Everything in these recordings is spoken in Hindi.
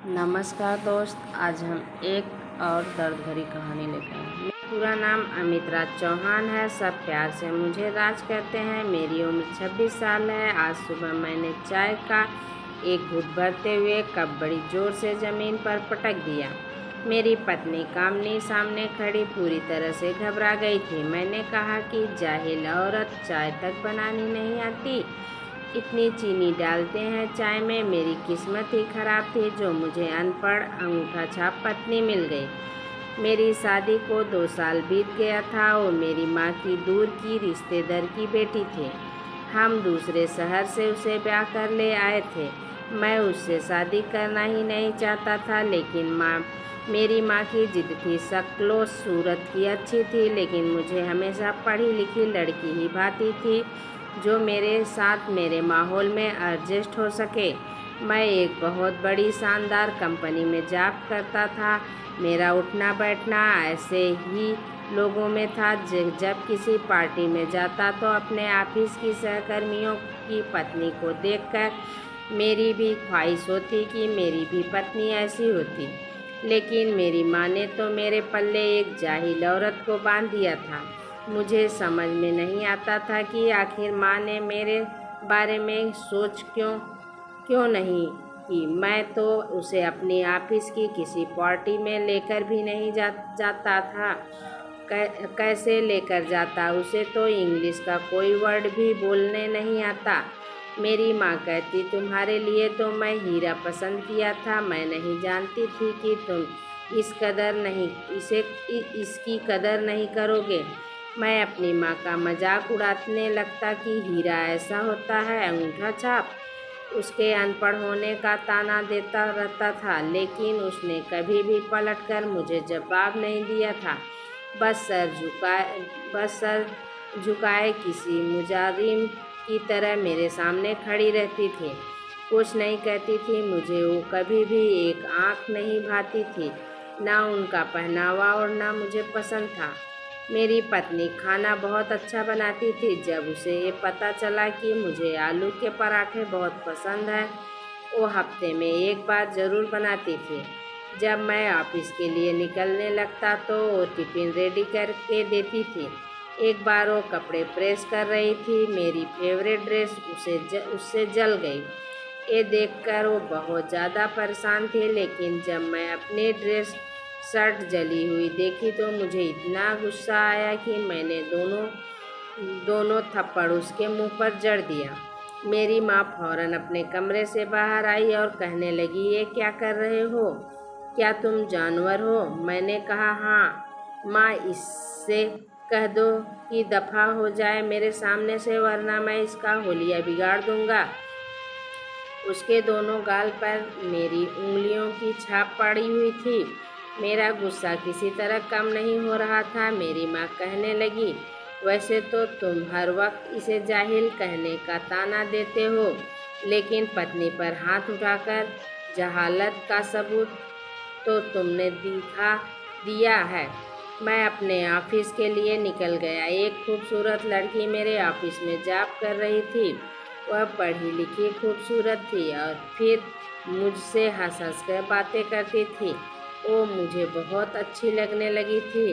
नमस्कार दोस्त, आज हम एक और दर्द भरी कहानी लेकर आए हैं। मेरा पूरा नाम अमित राज चौहान है। सब प्यार से मुझे राज कहते हैं। मेरी उम्र 26 साल है। आज सुबह मैंने चाय का एक घूंट भरते हुए कप बड़ी जोर से ज़मीन पर पटक दिया। मेरी पत्नी कामनी सामने खड़ी पूरी तरह से घबरा गई थी। मैंने कहा कि जाहिल औरत, चाय तक बनानी नहीं आती, इतनी चीनी डालते हैं चाय में। मेरी किस्मत ही खराब थी जो मुझे अनपढ़ अंगूठा छाप पत्नी मिल गई। मेरी शादी को 2 साल बीत गया था और मेरी माँ की दूर की रिश्तेदार की बेटी थी। हम दूसरे शहर से उसे ब्याह कर ले आए थे। मैं उससे शादी करना ही नहीं चाहता था, लेकिन मेरी माँ की जिद थी। शक्लो सूरत की अच्छी थी, लेकिन मुझे हमेशा पढ़ी लिखी लड़की ही भाती थी जो मेरे साथ मेरे माहौल में एडजस्ट हो सके। मैं एक बहुत बड़ी शानदार कंपनी में जॉब करता था। मेरा उठना बैठना ऐसे ही लोगों में था। जब किसी पार्टी में जाता तो अपने ऑफिस की सहकर्मियों की पत्नी को देखकर मेरी भी ख्वाहिश होती कि मेरी भी पत्नी ऐसी होती। लेकिन मेरी माँ ने तो मेरे पल्ले एक जाहिल औरत को बांध दिया था। मुझे समझ में नहीं आता था कि आखिर माँ ने मेरे बारे में सोच क्यों नहीं की। मैं तो उसे अपनी ऑफिस की किसी पार्टी में लेकर भी नहीं जाता था। कैसे लेकर जाता? उसे तो इंग्लिश का कोई वर्ड भी बोलने नहीं आता। मेरी माँ कहती, तुम्हारे लिए तो मैं हीरा पसंद किया था। मैं नहीं जानती थी कि तुम इसकी कदर नहीं करोगे। मैं अपनी माँ का मजाक उड़ाने लगता कि हीरा ऐसा होता है, अंगूठा छाप। उसके अनपढ़ होने का ताना देता रहता था, लेकिन उसने कभी भी पलटकर मुझे जवाब नहीं दिया था। बस सर झुकाए किसी मुजारिम की तरह मेरे सामने खड़ी रहती थी। कुछ नहीं कहती थी। मुझे वो कभी भी एक आँख नहीं भाती थी। ना उनका पहनावा और ना मुझे पसंद था। मेरी पत्नी खाना बहुत अच्छा बनाती थी। जब उसे ये पता चला कि मुझे आलू के पराठे बहुत पसंद है, वो हफ्ते में एक बार ज़रूर बनाती थी। जब मैं ऑफिस के लिए निकलने लगता तो वो टिफ़िन रेडी करके देती थी। एक बार वो कपड़े प्रेस कर रही थी। मेरी फेवरेट ड्रेस उससे जल गई। ये देखकर वो बहुत ज़्यादा परेशान थी, लेकिन जब मैं अपनी ड्रेस शर्ट जली हुई देखी तो मुझे इतना गुस्सा आया कि मैंने दोनों थप्पड़ उसके मुंह पर जड़ दिया। मेरी माँ फौरन अपने कमरे से बाहर आई और कहने लगी, ये क्या कर रहे हो? क्या तुम जानवर हो? मैंने कहा, हाँ माँ, इससे कह दो कि दफ़ा हो जाए मेरे सामने से, वरना मैं इसका होलिया बिगाड़ दूंगा। उसके दोनों गाल पर मेरी उंगलियों की छाप पड़ी हुई थी। मेरा गुस्सा किसी तरह कम नहीं हो रहा था। मेरी माँ कहने लगी, वैसे तो तुम हर वक्त इसे जाहिल कहने का ताना देते हो, लेकिन पत्नी पर हाथ उठाकर जहालत का सबूत तो तुमने दिखा दिया है। मैं अपने ऑफिस के लिए निकल गया। एक खूबसूरत लड़की मेरे ऑफिस में जॉब कर रही थी। वह पढ़ी लिखी खूबसूरत थी और फिर मुझसे हंस हंस कर बातें करती थी। वो मुझे बहुत अच्छी लगने लगी थी।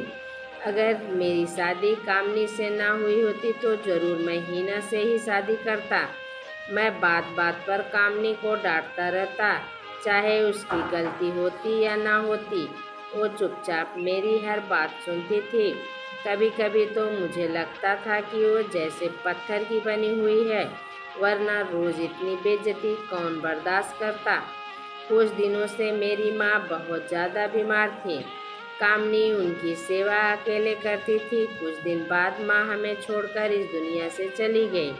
अगर मेरी शादी कामनी से ना हुई होती तो ज़रूर मैं हीना से ही शादी करता। मैं बात बात पर कामनी को डांटता रहता, चाहे उसकी गलती होती या ना होती। वो चुपचाप मेरी हर बात सुनती थी। कभी कभी तो मुझे लगता था कि वो जैसे पत्थर की बनी हुई है, वरना रोज़ इतनी बेइज्जती कौन बर्दाश्त करता। कुछ दिनों से मेरी माँ बहुत ज़्यादा बीमार थी। कामनी उनकी सेवा अकेले करती थी। कुछ दिन बाद माँ हमें छोड़कर इस दुनिया से चली गई।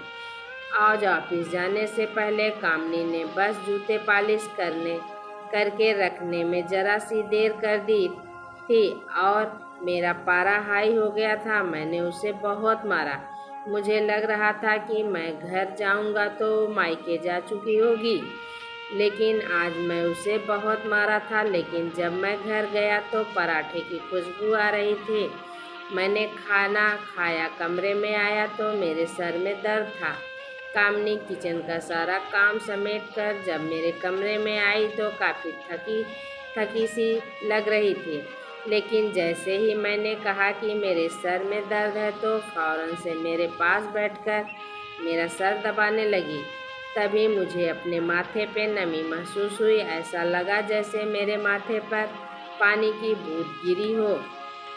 आज ऑफिस जाने से पहले कामनी ने बस जूते पॉलिश करके रखने में ज़रा सी देर कर दी थी और मेरा पारा हाई हो गया था। मैंने उसे बहुत मारा। मुझे लग रहा था कि मैं घर जाऊंगा तो मायके जा चुकी होगी, लेकिन आज मैं उसे बहुत मारा था। लेकिन जब मैं घर गया तो पराठे की खुशबू आ रही थी। मैंने खाना खाया, कमरे में आया तो मेरे सर में दर्द था। कामनी किचन का सारा काम समेट कर जब मेरे कमरे में आई तो काफ़ी थकी थकी सी लग रही थी। लेकिन जैसे ही मैंने कहा कि मेरे सर में दर्द है तो फौरन से मेरे पास बैठकर मेरा सर दबाने लगी। तभी मुझे अपने माथे पे नमी महसूस हुई। ऐसा लगा जैसे मेरे माथे पर पानी की बूंद गिरी हो।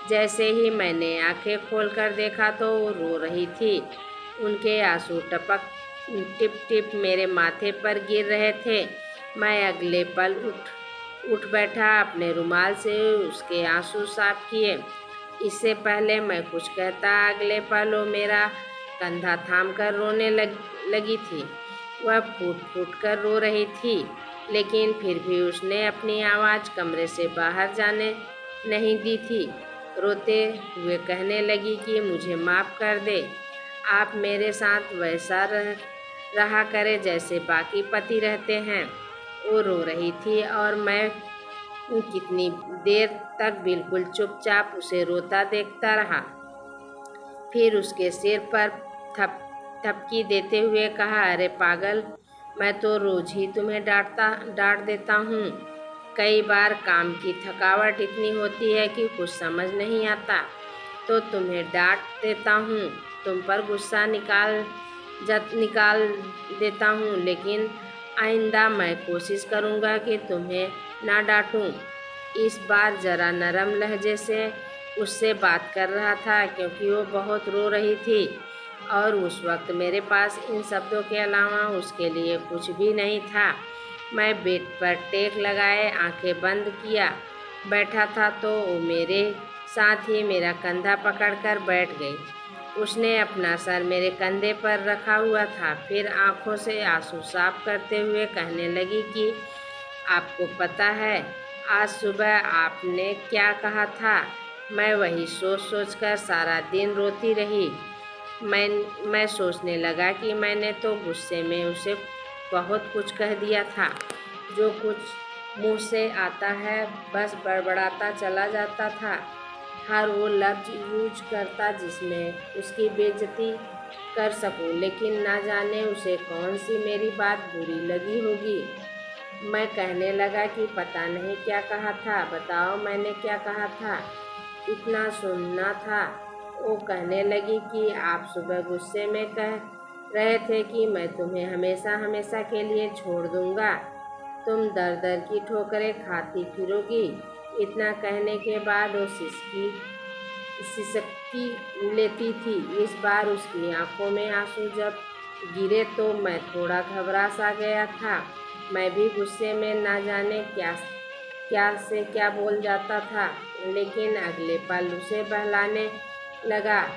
जैसे ही मैंने आंखें खोलकर देखा तो वो रो रही थी। उनके आंसू टपक टिप टिप मेरे माथे पर गिर रहे थे। मैं अगले पल उठ बैठा, अपने रुमाल से उसके आंसू साफ किए। इससे पहले मैं कुछ कहता अगले पल वो मेरा कंधा थाम कर रोने लगी थी। वह फूट फूट कर रो रही थी, लेकिन फिर भी उसने अपनी आवाज़ कमरे से बाहर जाने नहीं दी थी। रोते हुए कहने लगी कि मुझे माफ़ कर दे, आप मेरे साथ वैसा रहा करे जैसे बाकी पति रहते हैं। वो रो रही थी और मैं कितनी देर तक बिल्कुल चुपचाप उसे रोता देखता रहा। फिर उसके सिर पर थपकी देते हुए कहा, अरे पागल, मैं तो रोज ही तुम्हें डांट देता हूँ। कई बार काम की थकावट इतनी होती है कि कुछ समझ नहीं आता, तो तुम्हें डांट देता हूँ, तुम पर गुस्सा निकाल देता हूँ। लेकिन आइंदा मैं कोशिश करूँगा कि तुम्हें ना डांटूँ। इस बार ज़रा नरम लहजे से उससे बात कर रहा था, क्योंकि वो बहुत रो रही थी और उस वक्त मेरे पास इन शब्दों के अलावा उसके लिए कुछ भी नहीं था। मैं बेड पर टेक लगाए आंखें बंद किया बैठा था तो वो मेरे साथ ही मेरा कंधा पकड़कर बैठ गई। उसने अपना सर मेरे कंधे पर रखा हुआ था। फिर आंखों से आंसू साफ करते हुए कहने लगी कि आपको पता है आज सुबह आपने क्या कहा था? मैं वही सोच सोच कर सारा दिन रोती रही। मैं सोचने लगा कि मैंने तो गुस्से में उसे बहुत कुछ कह दिया था। जो कुछ मुंह से आता है बस बड़बड़ाता चला जाता था। हर वो लफ्ज यूज करता जिसमें उसकी बेइज्जती कर सकूं, लेकिन ना जाने उसे कौन सी मेरी बात बुरी लगी होगी। मैं कहने लगा कि पता नहीं क्या कहा था, बताओ मैंने क्या कहा था? इतना सुनना था। वो कहने लगी कि आप सुबह गुस्से में कह रहे थे कि मैं तुम्हें हमेशा हमेशा के लिए छोड़ दूंगा, तुम दर दर की ठोकरें खाती फिरोगी। इतना कहने के बाद वो सिसकी लेती थी। इस बार उसकी आंखों में आंसू जब गिरे तो मैं थोड़ा घबरा सा गया था। मैं भी गुस्से में ना जाने क्या बोल जाता था, लेकिन अगले पल उसे बहलाने लगा।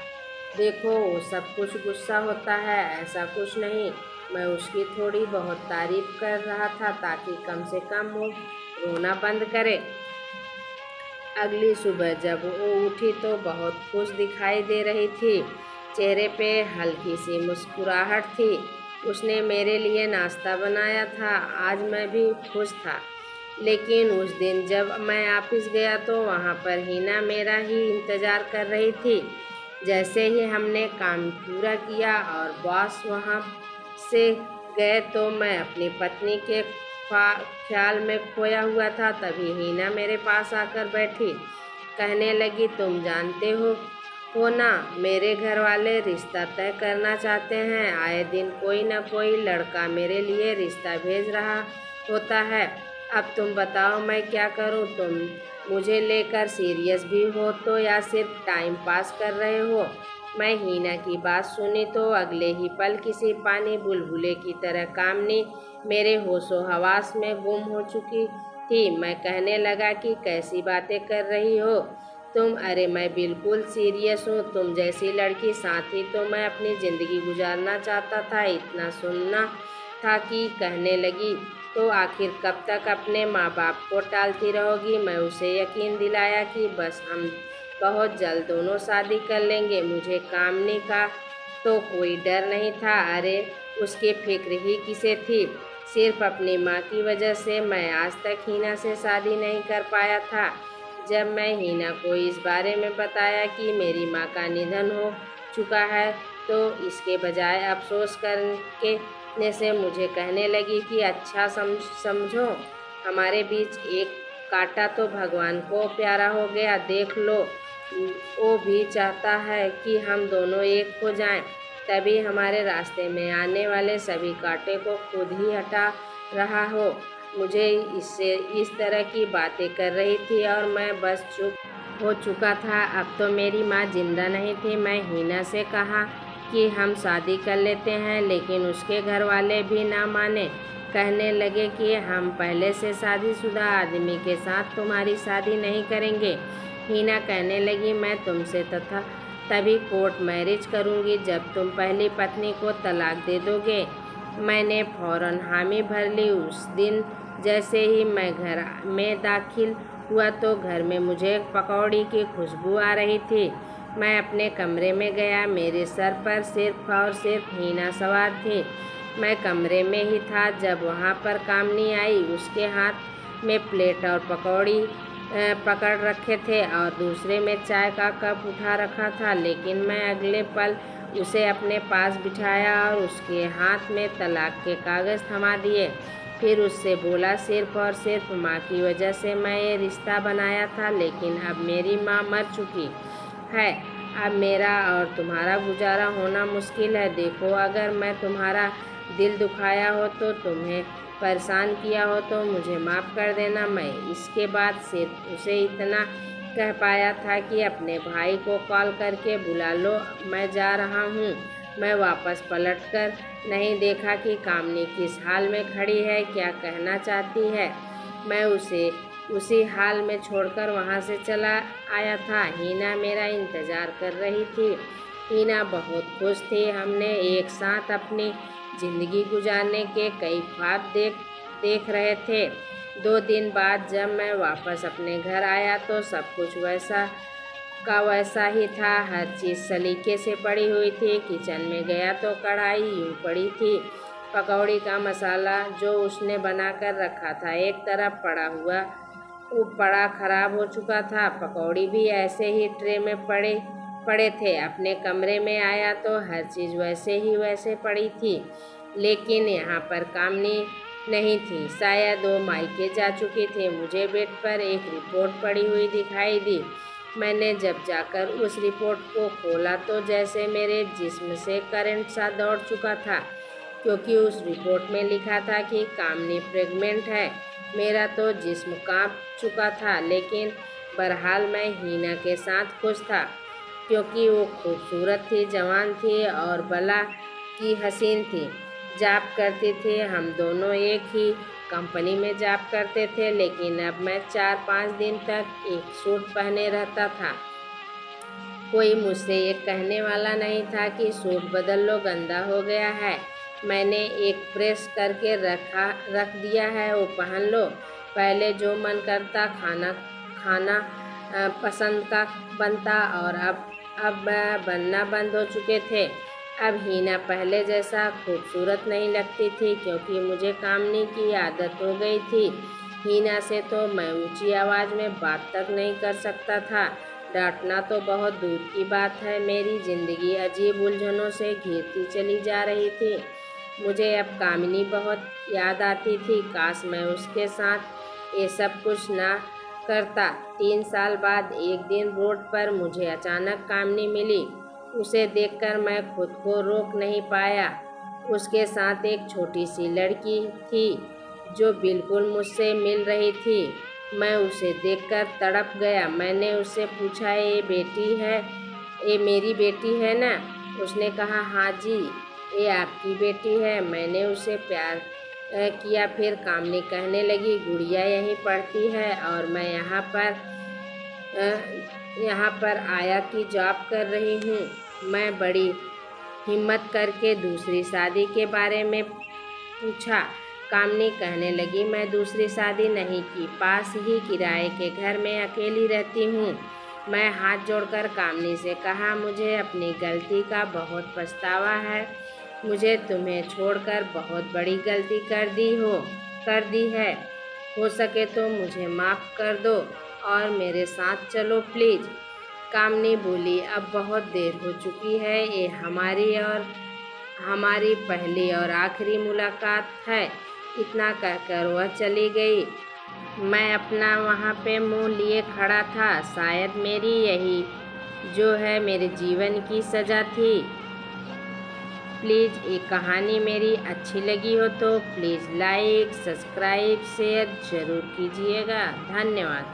देखो वो सब कुछ गुस्सा होता है, ऐसा कुछ नहीं। मैं उसकी थोड़ी बहुत तारीफ कर रहा था ताकि कम से कम वो रोना बंद करे। अगली सुबह जब वो उठी तो बहुत खुश दिखाई दे रही थी। चेहरे पे हल्की सी मुस्कुराहट थी। उसने मेरे लिए नाश्ता बनाया था। आज मैं भी खुश था। लेकिन उस दिन जब मैं ऑफिस गया तो वहाँ पर हिना मेरा ही इंतज़ार कर रही थी। जैसे ही हमने काम पूरा किया और बॉस वहाँ से गए तो मैं अपनी पत्नी के ख्याल में खोया हुआ था। तभी हिना मेरे पास आकर बैठी। कहने लगी, तुम जानते हो ना, मेरे घर वाले रिश्ता तय करना चाहते हैं। आए दिन कोई ना कोई लड़का मेरे लिए रिश्ता भेज रहा होता है। अब तुम बताओ मैं क्या करूं? तुम मुझे लेकर सीरियस भी हो तो या सिर्फ टाइम पास कर रहे हो? मैं हिना की बात सुनी तो अगले ही पल किसी पानी बुलबुले की तरह कामनी मेरे होशो हवास में गुम हो चुकी थी। मैं कहने लगा कि कैसी बातें कर रही हो तुम? अरे मैं बिल्कुल सीरियस हूँ। तुम जैसी लड़की साथ ही तो मैं अपनी ज़िंदगी गुजारना चाहता था। इतना सुनना था कि कहने लगी, तो आखिर कब तक अपने माँ बाप को टालती रहोगी? मैं उसे यकीन दिलाया कि बस हम बहुत जल्द दोनों शादी कर लेंगे। मुझे कामनी का तो कोई डर नहीं था। अरे उसकी फिक्र ही किसे थी? सिर्फ अपनी माँ की वजह से मैं आज तक हिना से शादी नहीं कर पाया था। जब मैं हिना को इस बारे में बताया कि मेरी माँ का निधन हो चुका है तो इसके बजाय अफसोस करने से मुझे कहने लगी कि अच्छा समझो, हमारे बीच एक कांटा तो भगवान को प्यारा हो गया। देख लो, वो भी चाहता है कि हम दोनों एक हो जाएं। तभी हमारे रास्ते में आने वाले सभी कांटे को खुद ही हटा रहा हो। मुझे इससे इस तरह की बातें कर रही थी और मैं बस चुप हो चुका था। अब तो मेरी माँ जिंदा नहीं थी। मैं हिना से कहा कि हम शादी कर लेते हैं, लेकिन उसके घर वाले भी ना माने। कहने लगे कि हम पहले से शादीशुदा आदमी के साथ तुम्हारी शादी नहीं करेंगे। हिना कहने लगी, मैं तुमसे तभी कोर्ट मैरिज करूंगी जब तुम पहली पत्नी को तलाक दे दोगे। मैंने फौरन हामी भर ली। उस दिन जैसे ही मैं घर में दाखिल हुआ तो घर में मुझे पकौड़ी की खुशबू आ रही थी। मैं अपने कमरे में गया। मेरे सर पर सिर्फ और सिर्फ हिना सवार थी। मैं कमरे में ही था जब वहाँ पर कामनी आई। उसके हाथ में प्लेट और पकौड़ी पकड़ रखे थे और दूसरे में चाय का कप उठा रखा था, लेकिन मैं अगले पल उसे अपने पास बिठाया और उसके हाथ में तलाक के कागज़ थमा दिए। फिर उससे बोला, सिर्फ और सिर्फ माँ की वजह से मैं ये रिश्ता बनाया था, लेकिन अब मेरी माँ मर चुकी है। अब मेरा और तुम्हारा गुजारा होना मुश्किल है। देखो, अगर मैं तुम्हारा दिल दुखाया हो तो तुम्हें परेशान किया हो तो मुझे माफ़ कर देना। मैं इसके बाद सिर्फ उसे इतना कह पाया था कि अपने भाई को कॉल करके बुला लो, मैं जा रहा हूँ। मैं वापस पलट कर नहीं देखा कि कामनी किस हाल में खड़ी है, क्या कहना चाहती है। मैं उसे उसी हाल में छोड़कर वहाँ से चला आया था। हिना मेरा इंतज़ार कर रही थी। हिना बहुत खुश थी। हमने एक साथ अपनी ज़िंदगी गुजारने के कई ख्वाब देख रहे थे। 2 दिन बाद जब मैं वापस अपने घर आया तो सब कुछ वैसा ही था। हर चीज़ सलीके से पड़ी हुई थी। किचन में गया तो कढ़ाई यूं पड़ी थी। पकौड़ी का मसाला जो उसने बनाकर रखा था एक तरफ पड़ा खराब हो चुका था। पकौड़ी भी ऐसे ही ट्रे में पड़े थे। अपने कमरे में आया तो हर चीज़ वैसे पड़ी थी, लेकिन यहाँ पर कामनी नहीं थी। शायद वो मायके जा चुकी थी। मुझे बेड पर एक रिपोर्ट पड़ी हुई दिखाई दी। मैंने जब जाकर उस रिपोर्ट को खोला तो जैसे मेरे जिस्म से करंट सा दौड़ चुका था, क्योंकि उस रिपोर्ट में लिखा था कि कामनी प्रेग्नेंट है। मेरा तो जिस्म कांप चुका था, लेकिन बहरहाल मैं हिना के साथ खुश था, क्योंकि वो खूबसूरत थी, जवान थी और भला की हसीन थी। जॉब करती थी। हम दोनों एक ही कंपनी में जॉब करते थे, लेकिन अब मैं 4-5 दिन तक एक सूट पहने रहता था। कोई मुझसे ये कहने वाला नहीं था कि सूट बदल लो, गंदा हो गया है। मैंने एक प्रेस करके रख दिया है, वो पहन लो। पहले जो मन करता खाना पसंद का बनता और अब बनना बंद हो चुके थे। अब हिना पहले जैसा खूबसूरत नहीं लगती थी, क्योंकि मुझे कामनी की आदत हो गई थी। हिना से तो मैं ऊंची आवाज़ में बात तक नहीं कर सकता था। डांटना तो बहुत दूर की बात है। मेरी ज़िंदगी अजीब उलझनों से घिरती चली जा रही थी। मुझे अब कामिनी बहुत याद आती थी। काश मैं उसके साथ ये सब कुछ ना करता। 3 साल बाद एक दिन रोड पर मुझे अचानक कामिनी मिली। उसे देखकर मैं खुद को रोक नहीं पाया। उसके साथ एक छोटी सी लड़की थी जो बिल्कुल मुझसे मिल रही थी। मैं उसे देखकर तड़प गया। मैंने उससे पूछा, ये मेरी बेटी है ना? उसने कहा, हाँ जी, ये आपकी बेटी है। मैंने उसे प्यार किया। फिर कामनी कहने लगी, गुड़िया यहीं पढ़ती है और मैं यहाँ पर आया की जॉब कर रही हूँ। मैं बड़ी हिम्मत करके दूसरी शादी के बारे में पूछा। कामनी कहने लगी, मैं दूसरी शादी नहीं की, पास ही किराए के घर में अकेली रहती हूँ। मैं हाथ जोड़कर कामनी से कहा, मुझे अपनी गलती का बहुत पछतावा है। मुझे तुम्हें छोड़कर बहुत बड़ी गलती कर दी है। हो सके तो मुझे माफ़ कर दो और मेरे साथ चलो प्लीज़। कामनी बोली, अब बहुत देर हो चुकी है, ये हमारी पहली और आखिरी मुलाकात है। इतना कहकर वह चली गई। मैं अपना वहाँ पे मुंह लिए खड़ा था। शायद मेरी यही जो है मेरे जीवन की सज़ा थी। प्लीज़ ये कहानी मेरी अच्छी लगी हो तो प्लीज़ लाइक, सब्सक्राइब, शेयर ज़रूर कीजिएगा। धन्यवाद।